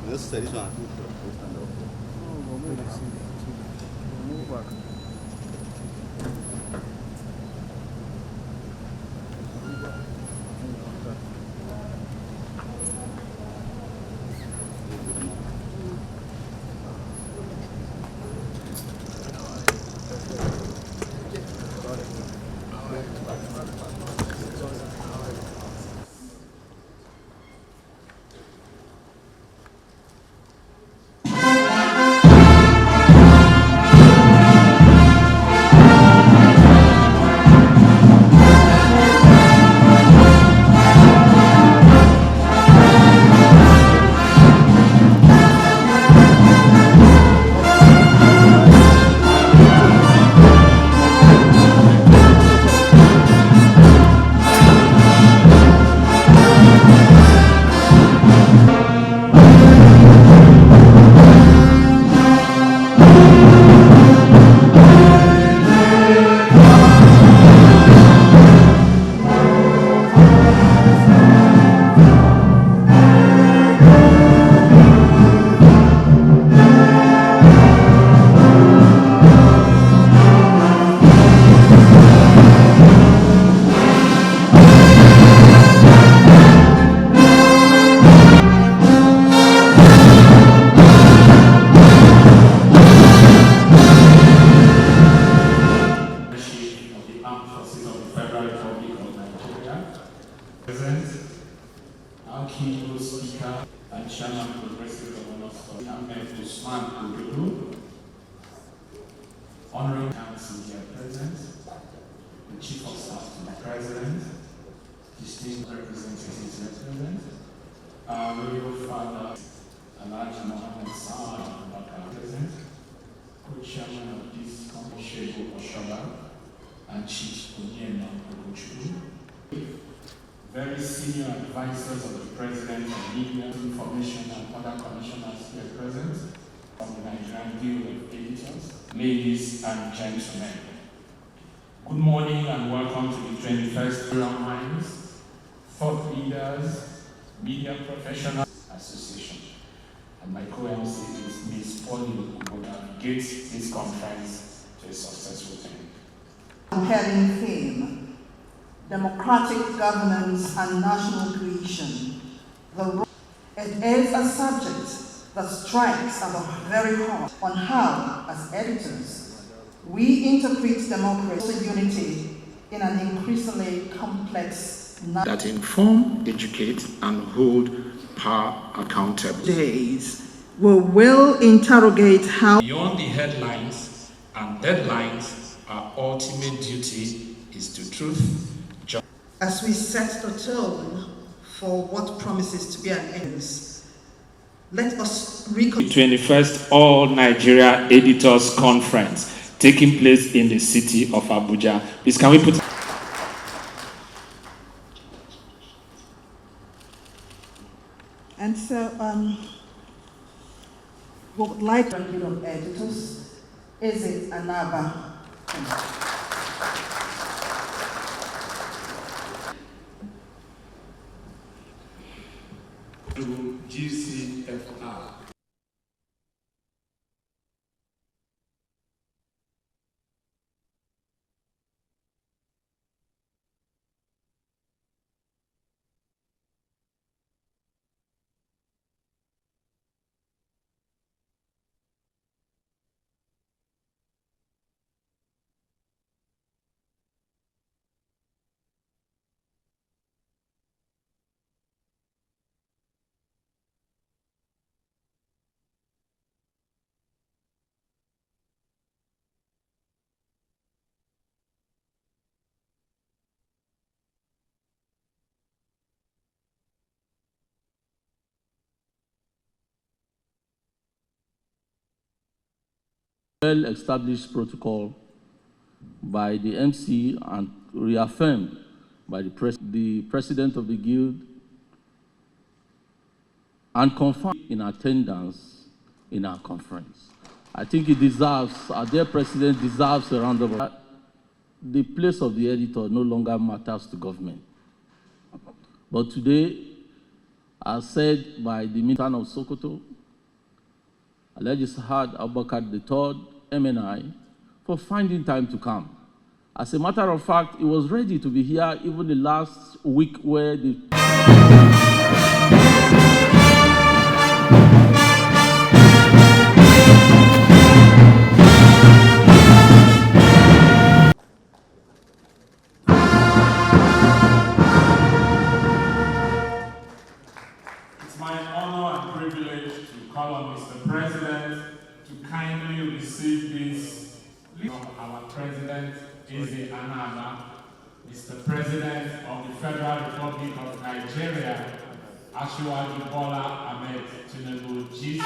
This tradition. Move back. Our keynote speaker and Chairman of the Progressive Governors for ANEC, Usman Ododo, Honorary Council here present, the Chief of Staff to the President, distinguished representatives here present, our Royal Father, Alhaji Mohammed Saad Abubakar present, Co-Chairman of this Commission, Sheikh Oshoba, and Chief Onyema Ogochukwu, very senior advisors of the President on Media, Information and other commissioners here present from the Nigerian Guild of Editors, ladies and gentlemen. Good morning and welcome to the 21st Round Minds, Thought Leaders, Media Professionals Association. And my co-MC is Ms. Polly, who will navigate this conference to a successful end. Compelling theme. Democratic governance and national cohesion. It is a subject that strikes at the very heart on how, as editors, we interpret democracy unity in an increasingly complex that inform, educate, and hold power accountable. Days we will interrogate how beyond the headlines and deadlines, our ultimate duty is to truth. As we set the tone for what promises to be an end, let us the 21st All Nigeria Editors Conference taking place in the city of Abuja. Please, can we put... And so, we would like to Guild of Editors, is it another? GCFR. well-established protocol by the MC and reaffirmed by the President of the Guild and confirmed in attendance in our conference. I think it deserves, our dear President deserves a round of applause. The place of the editor no longer matters to government. But today, as said by the Minister of Sokoto, Alhaji Sahad Abubakar III, MNI, for finding time to come. As a matter of fact, he was ready to be here even the last week where the It's my honor and privilege to call on Mr. President to kindly receive this from our President, Eze Anaba, Mr. President of the Federal Republic of Nigeria, Asiwaju Bola Ahmed Tinubu, GC.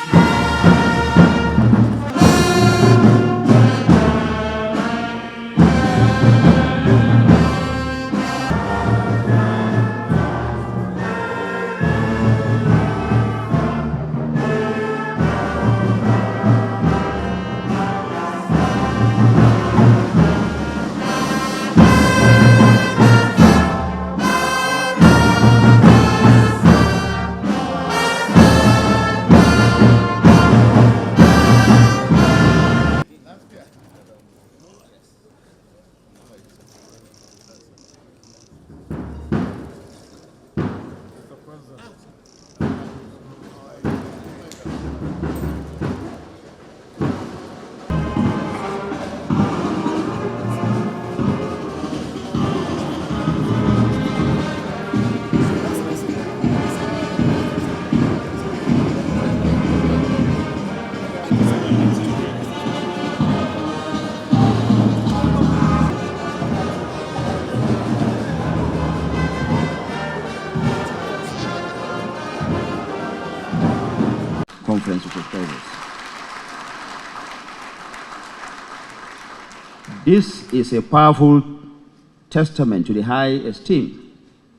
Conference of Presidents. This is a powerful testament to the high esteem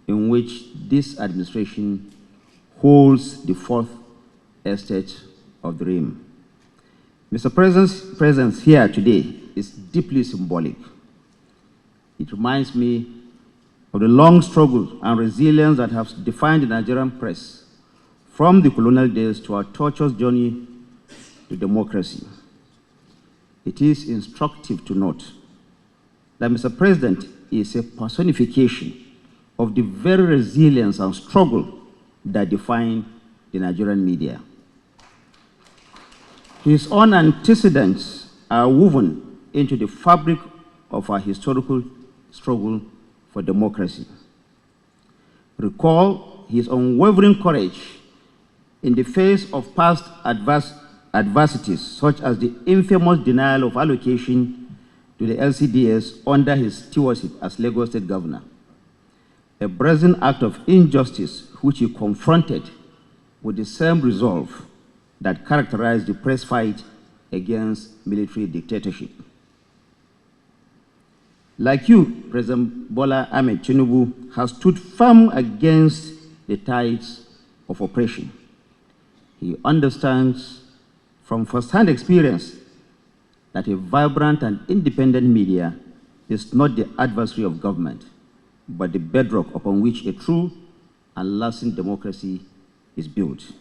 in which this administration holds the fourth estate of the realm. Mr. President's presence here today is deeply symbolic. It reminds me of the long struggle and resilience that have defined the Nigerian press from the colonial days to our tortuous journey to democracy. It is instructive to note that Mr. President is a personification of the very resilience and struggle that define the Nigerian media. His own antecedents are woven into the fabric of our historical struggle for democracy. Recall his unwavering courage in the face of past adversities, such as the infamous denial of allocation to the LCDS under his stewardship as Lagos State Governor, a brazen act of injustice which he confronted with the same resolve that characterized the press fight against military dictatorship. Like you, President Bola Ahmed Tinubu has stood firm against the tides of oppression. He understands from first-hand experience that a vibrant and independent media is not the adversary of government, but the bedrock upon which a true and lasting democracy is built.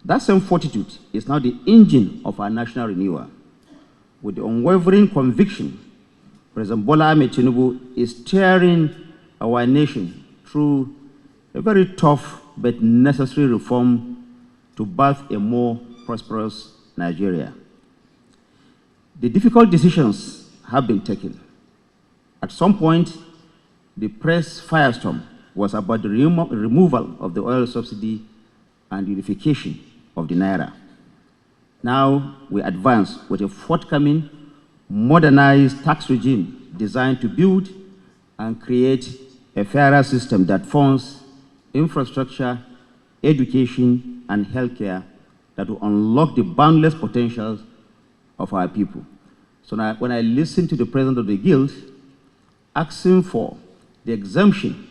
That same fortitude is now the engine of our national renewal. With the unwavering conviction, President Bola Ahmed Tinubu is steering our nation through a very tough but necessary reform to birth a more prosperous Nigeria. The difficult decisions have been taken. At some point, the press firestorm was about the removal of the oil subsidy and unification of the Naira. Now we advance with a forthcoming, modernized tax regime designed to build and create a fairer system that funds infrastructure, education, and healthcare that will unlock the boundless potentials of our people. So now, when I listen to the president of the guild asking for the exemption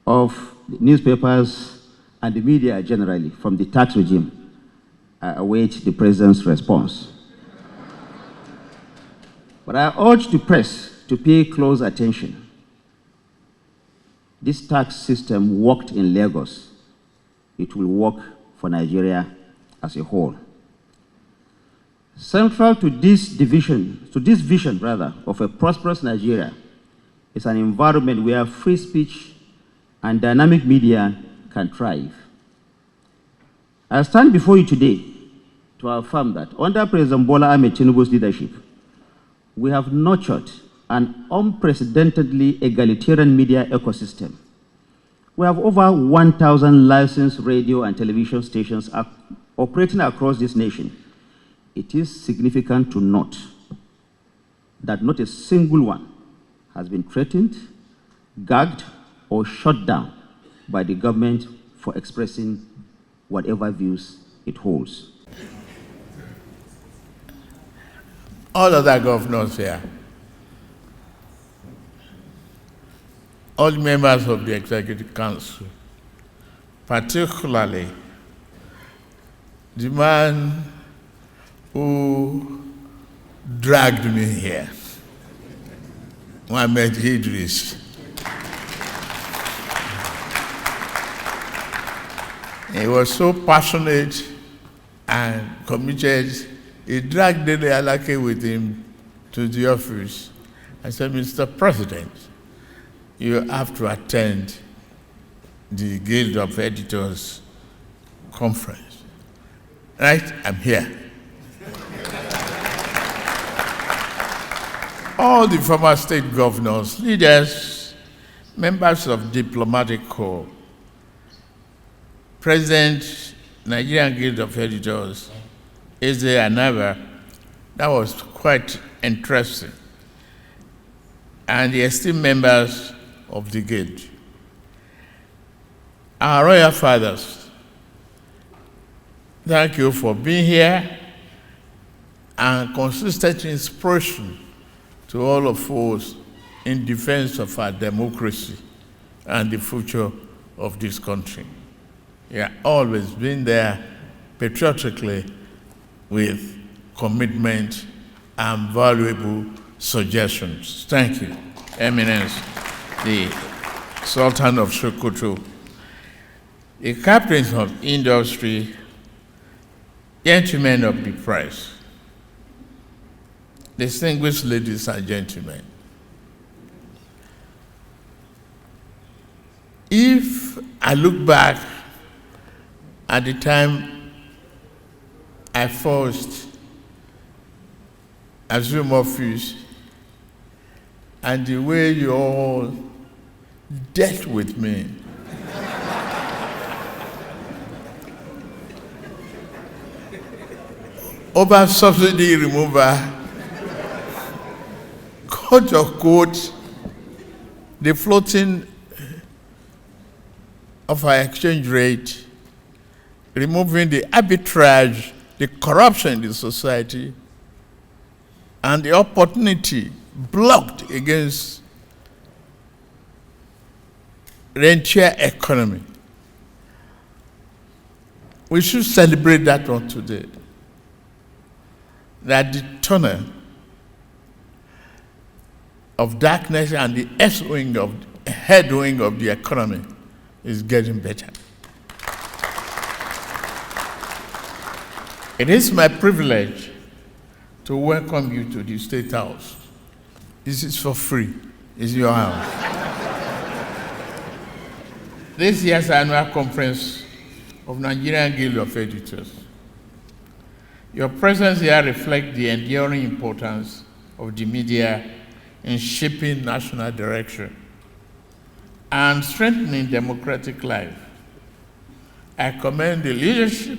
of the newspapers and the media generally from the tax regime, I await the president's response. But I urge the press to pay close attention. This tax system worked in Lagos. It will work for Nigeria as a whole. Central to this vision of a prosperous Nigeria is an environment where free speech and dynamic media can thrive. I stand before you today to affirm that under President Bola Ahmed Tinubu's leadership, we have nurtured an unprecedentedly egalitarian media ecosystem. We have over 1,000 licensed radio and television stations operating across this nation. It is significant to note that not a single one has been threatened, gagged, or shut down by the government for expressing whatever views it holds. All other governors here, all members of the Executive Council, particularly the man who dragged me here, Mohammed Idris. He was so passionate and committed. He dragged Dele Alake with him to the office. I said, Mr. President, you have to attend the Guild of Editors conference. Right? I'm here. All the former state governors, leaders, members of diplomatic corps, President, Nigerian Guild of Editors, Eze Anaba, that was quite interesting. And the esteemed members of the Guild. Our royal fathers, thank you for being here and consistent inspiration to all of us in defense of our democracy and the future of this country. You have always been there patriotically with commitment and valuable suggestions. Thank you, Eminence, the Sultan of Sokoto, the captains of industry, gentlemen of the press, distinguished ladies and gentlemen. If I look back at the time I first assumed office and the way you all dealt with me, over subsidy removal, quote unquote, the floating of our exchange rate, removing the arbitrage, the corruption in the society, and the opportunity blocked against rentier economy. We should celebrate that one today. That the tunnel of darkness and the head wing of the economy is getting better. It is my privilege to welcome you to the State House. This is for free. It's your house. This year's annual conference of Nigerian Guild of Editors. Your presence here reflects the enduring importance of the media in shaping national direction and strengthening democratic life. I commend the leadership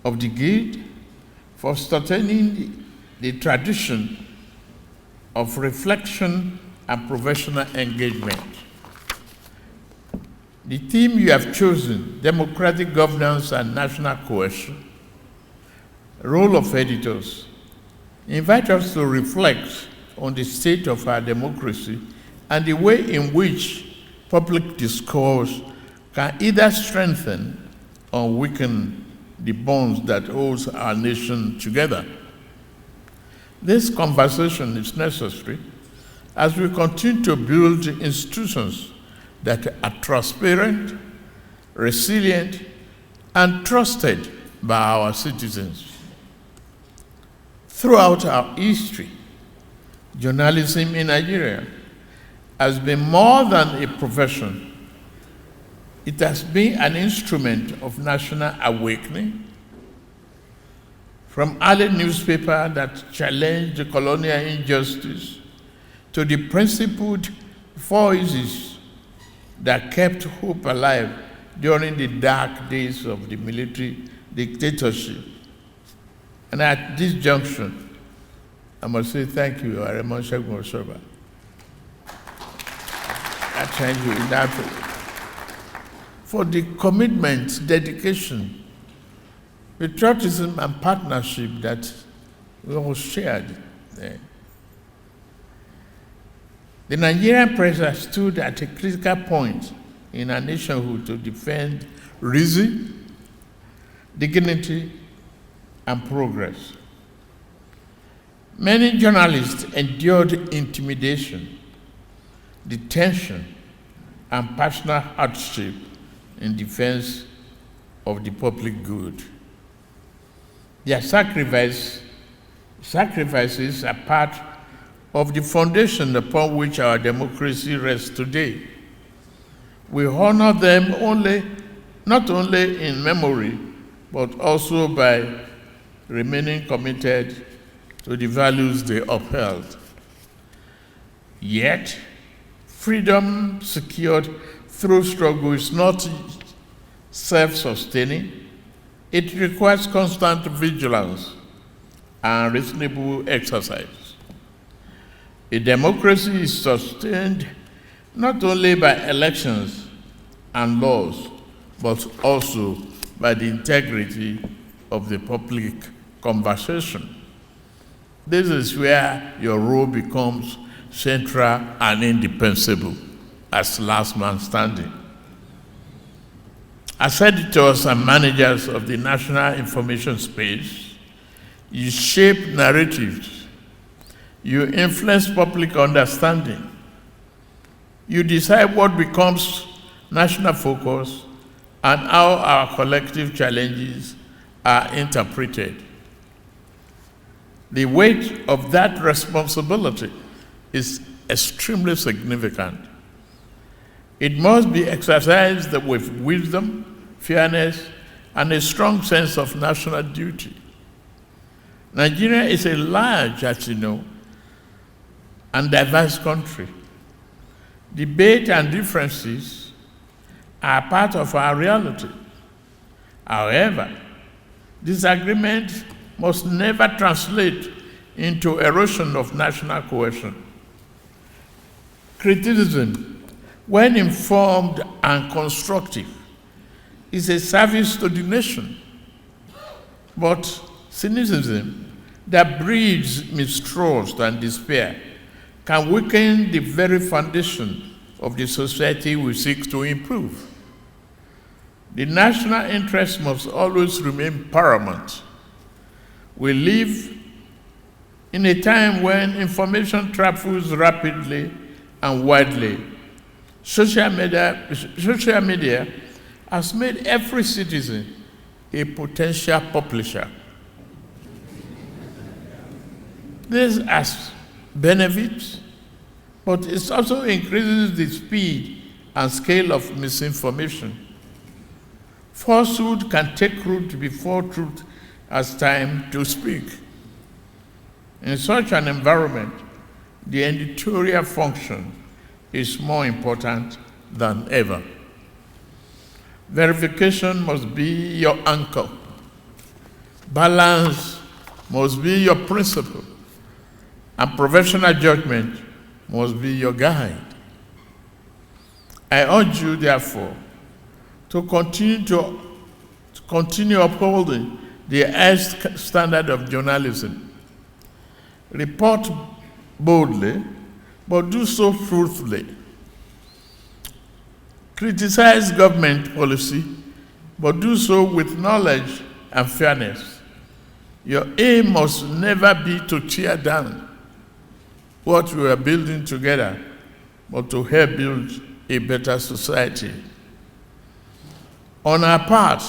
of the Guild for sustaining the tradition of reflection and professional engagement. The theme you have chosen, democratic governance and national cohesion, role of editors, invite us to reflect on the state of our democracy and the way in which public discourse can either strengthen or weaken the bonds that hold our nation together. This conversation is necessary as we continue to build institutions that are transparent, resilient, and trusted by our citizens. Throughout our history, journalism in Nigeria has been more than a profession. It has been an instrument of national awakening. From early newspapers that challenged the colonial injustice to the principled voices that kept hope alive during the dark days of the military dictatorship. And at this junction, I must say thank you, Aremon Segun Osoba. I thank you in that for the commitment, dedication, patriotism, and partnership that we all shared there. The Nigerian press has stood at a critical point in our nationhood to defend reason, dignity, and progress. Many journalists endured intimidation, detention, and personal hardship in defense of the public good. Their sacrifices are part of the foundation upon which our democracy rests today. We honor them not only in memory, but also by remaining committed to the values they upheld. Yet, freedom secured through struggle is not self-sustaining. It requires constant vigilance and reasonable exercise. A democracy is sustained not only by elections and laws, but also by the integrity of the public conversation. This is where your role becomes central and indispensable as last man standing. As editors and managers of the national information space, you shape narratives, you influence public understanding, you decide what becomes national focus and how our collective challenges are interpreted. The weight of that responsibility is extremely significant. It must be exercised with wisdom, fairness, and a strong sense of national duty. Nigeria is a large, as you know, and diverse country. Debate and differences are part of our reality. However, disagreement must never translate into erosion of national cohesion. Criticism, when informed and constructive, is a service to the nation. But cynicism that breeds mistrust and despair can weaken the very foundation of the society we seek to improve. The national interest must always remain paramount. We live in a time when information travels rapidly and widely. Social media has made every citizen a potential publisher. This has benefits, but it also increases the speed and scale of misinformation. Falsehood can take root before truth has time to speak. In such an environment, the editorial function is more important than ever. Verification must be your anchor. Balance must be your principle. And professional judgment must be your guide. I urge you, therefore, to continue upholding the highest standard of journalism. report boldly, but do so truthfully. Criticize government policy, but do so with knowledge and fairness. Your aim must never be to tear down what we are building together, but to help build a better society. On our part,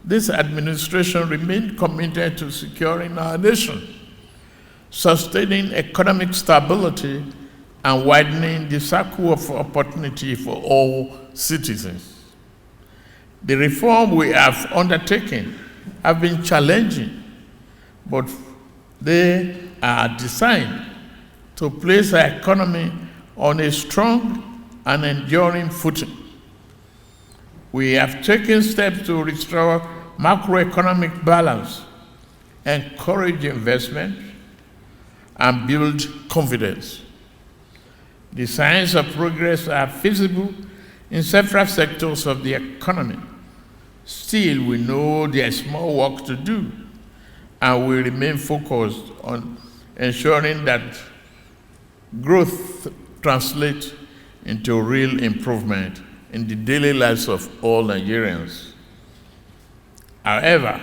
this administration remained committed to securing our nation, sustaining economic stability, and widening the circle of opportunity for all citizens. The reform we have undertaken have been challenging, but they are designed to place our economy on a strong and enduring footing. We have taken steps to restore macroeconomic balance, encourage investment, and build confidence. The signs of progress are visible in several sectors of the economy. Still, we know there is more work to do, and we remain focused on ensuring that growth translates into real improvement in the daily lives of all Nigerians. However,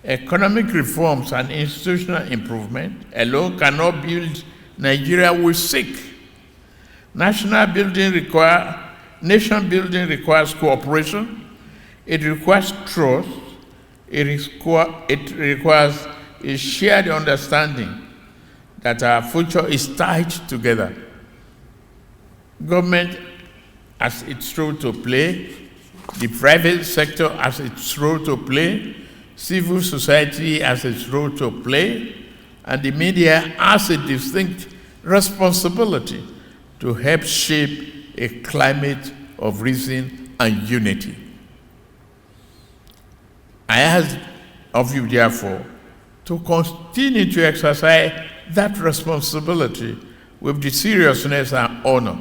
economic reforms and institutional improvement alone cannot build Nigeria we seek. Nation building requires cooperation, it requires trust, it requires a shared understanding that our future is tied together. Government has its role to play, the private sector has its role to play, civil society has its role to play, and the media has a distinct responsibility to help shape a climate of reason and unity. I ask of you, therefore, to continue to exercise that responsibility with the seriousness and honor.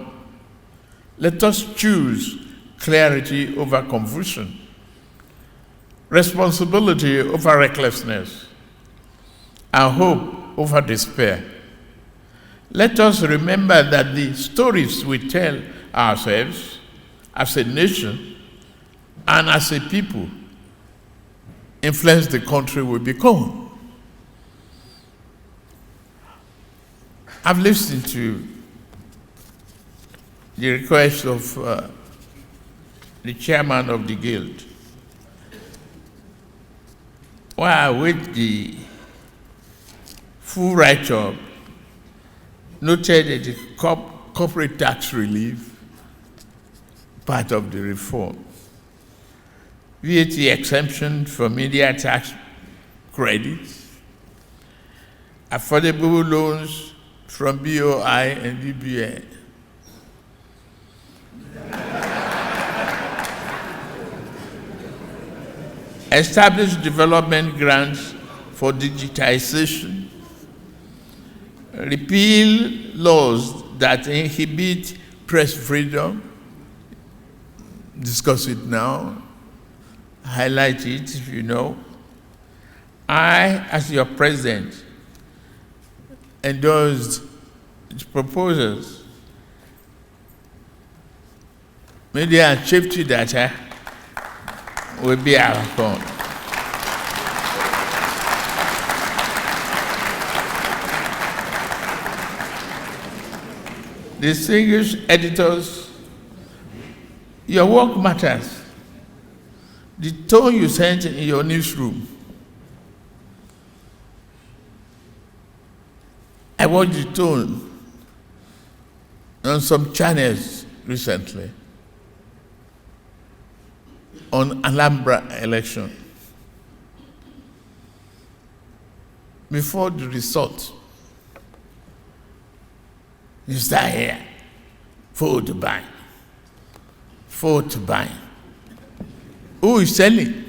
Let us choose clarity over confusion, responsibility over recklessness, and hope over despair. Let us remember that the stories we tell ourselves as a nation and as a people influence the country we become. I've listened to the request of the chairman of the guild. While with the full write-up noted that the corporate tax relief part of the reform, VAT exemption for media tax credits, affordable loans from BOI and DBA, establish development grants for digitization, repeal laws that inhibit press freedom, discuss it now, highlight it if you know. I, as your president, endorsed its proposals. Media and safety data will be our phone. Distinguished editors, your work matters. The tone you sent in your newsroom. I watched the tone on some channels recently on Alhambra election. Before the result, you start here, vote to buy, vote to buy. Who is selling?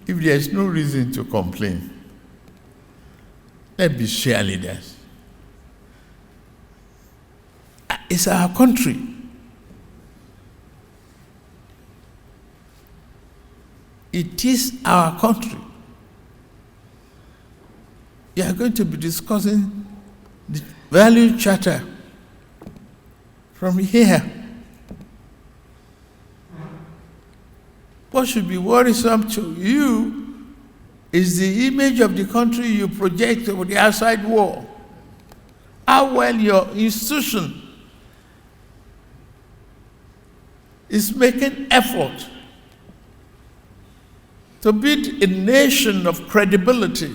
If there is no reason to complain, let's be cheerleaders. is our country. It is our country. You are going to be discussing the value charter from here. What should be worrisome to you is the image of the country you project over the outside world. How well your institution is making effort to build a nation of credibility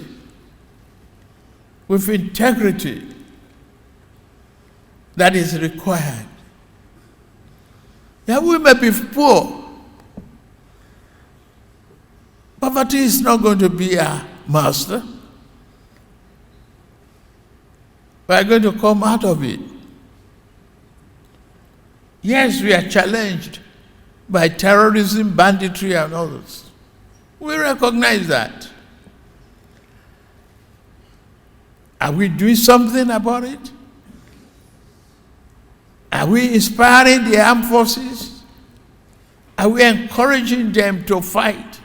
with integrity that is required. Yeah, we may be poor. Poverty is not going to be our master. We are going to come out of it. Yes, we are challenged by terrorism, banditry, and others. We recognize that. Are we doing something about it? Are we inspiring the armed forces? Are we encouraging them to fight?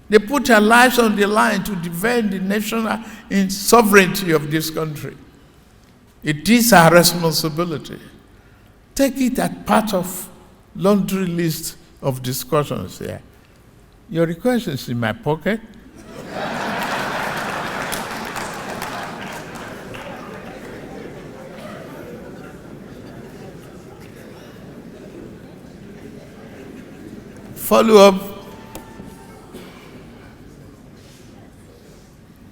They put their lives on the line to defend the national sovereignty of this country. It is our responsibility. Take it as part of laundry list of discussions here. Your request is in my pocket. Follow up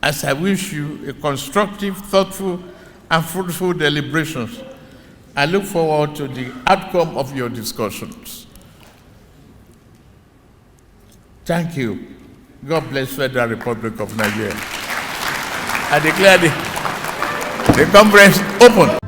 as I wish you a constructive, thoughtful, and fruitful deliberations. I look forward to the outcome of your discussions. Thank you. God bless Federal Republic of Nigeria. I declare the conference open.